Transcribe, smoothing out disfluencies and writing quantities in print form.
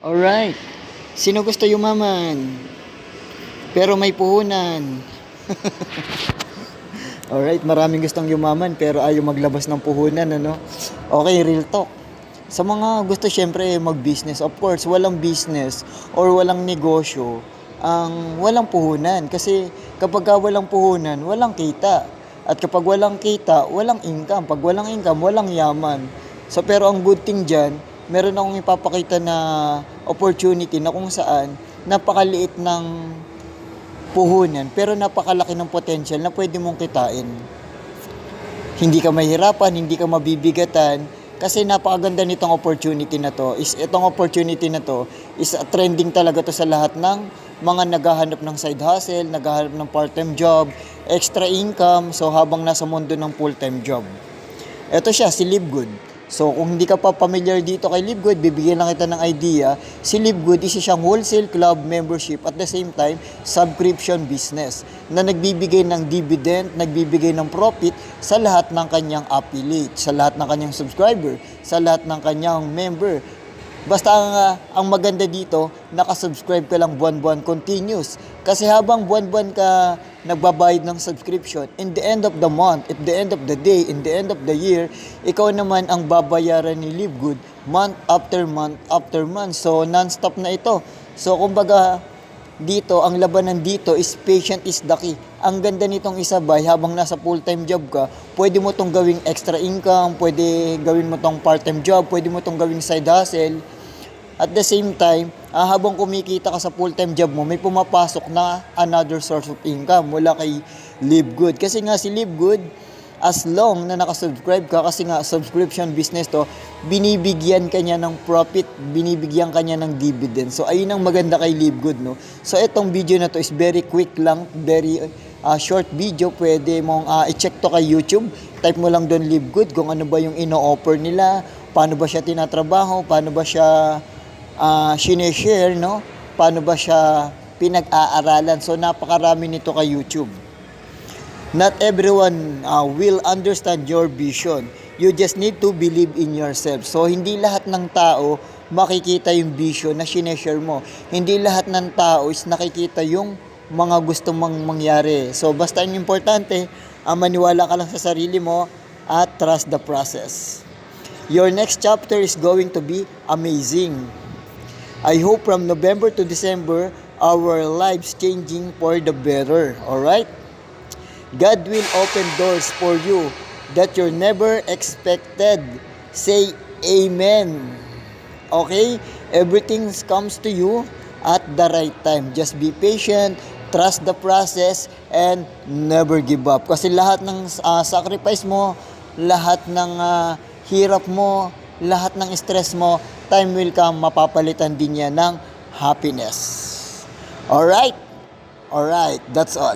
Alright. Sino gusto yumaman? Pero may puhunan. Alright, maraming gustong yumaman pero ayaw maglabas ng puhunan, ano? Okay, real talk. Sa mga gusto syempre mag-business, of course, walang business or walang negosyo ang walang puhunan. Kasi kapag walang puhunan, walang kita. At kapag walang kita, walang income. Pag walang income, walang yaman. So pero ang good thing dyan, meron akong ipapakita na opportunity na kung saan napakaliit ng puhunan pero napakalaki ng potential na pwede mong kitain. Hindi ka mahirapan, hindi ka mabibigatan kasi napakaganda nitong opportunity na to. Itong opportunity na to is trending talaga to sa lahat ng mga naghahanap ng side hustle, naghahanap ng part-time job, extra income, so habang nasa mundo ng full-time job. Ito siya, si Livegood. So, kung hindi ka pa familiar dito kay Livegood, bibigyan lang kita ng idea. Si Livegood, isa siyang wholesale club membership at the same time, subscription business na nagbibigay ng dividend, nagbibigay ng profit sa lahat ng kanyang affiliate, sa lahat ng kanyang subscriber, sa lahat ng kanyang member. Basta ang maganda dito, nakasubscribe ka lang buwan-buwan continuous. Kasi habang buwan-buwan ka nagbabayad ng subscription, in the end of the month, at the end of the day, in the end of the year, ikaw naman ang babayaran ni Livegood month after month after month. So, non-stop na ito. So, kumbaga, dito, ang labanan dito is patient is the key. Ang ganda nitong isabay habang nasa full-time job ka, pwede mo tong gawing extra income, pwede gawin mo tong part-time job, pwede mo tong gawing side hustle. At the same time, habang kumikita ka sa full-time job mo, may pumapasok na another source of income mula kay Livegood. Kasi nga si Livegood, as long na nakasubscribe ka, kasi nga subscription business to, binibigyan ka niya ng profit, binibigyan ka niya ng dividend. So ayun ang maganda kay Livegood, no? So itong video na to is very quick lang, very short video. Pwede mong i-check to kay YouTube. Type mo lang doon Livegood kung ano ba yung ino-offer nila, paano ba siya tinatrabaho, paano ba siya sineshare, no? Paano ba siya pinag-aaralan. So napakarami nito kay YouTube. Not everyone will understand your vision. You just need to believe in yourself. So hindi lahat ng tao makikita yung vision na sineshare mo. Hindi lahat ng tao is nakikita yung mga gusto mong mangyari. So basta ang importante, maniwala ka lang sa sarili mo at trust the process. Your next chapter is going to be amazing. I hope from November to December, our lives changing for the better. Alright? God will open doors for you that you never expected. Say Amen. Okay? Everything comes to you at the right time. Just be patient, trust the process, and never give up. Kasi lahat ng sacrifice mo, lahat ng hirap mo, lahat ng stress mo, time will come, mapapalitan din niya ng happiness. Alright? Alright, that's all.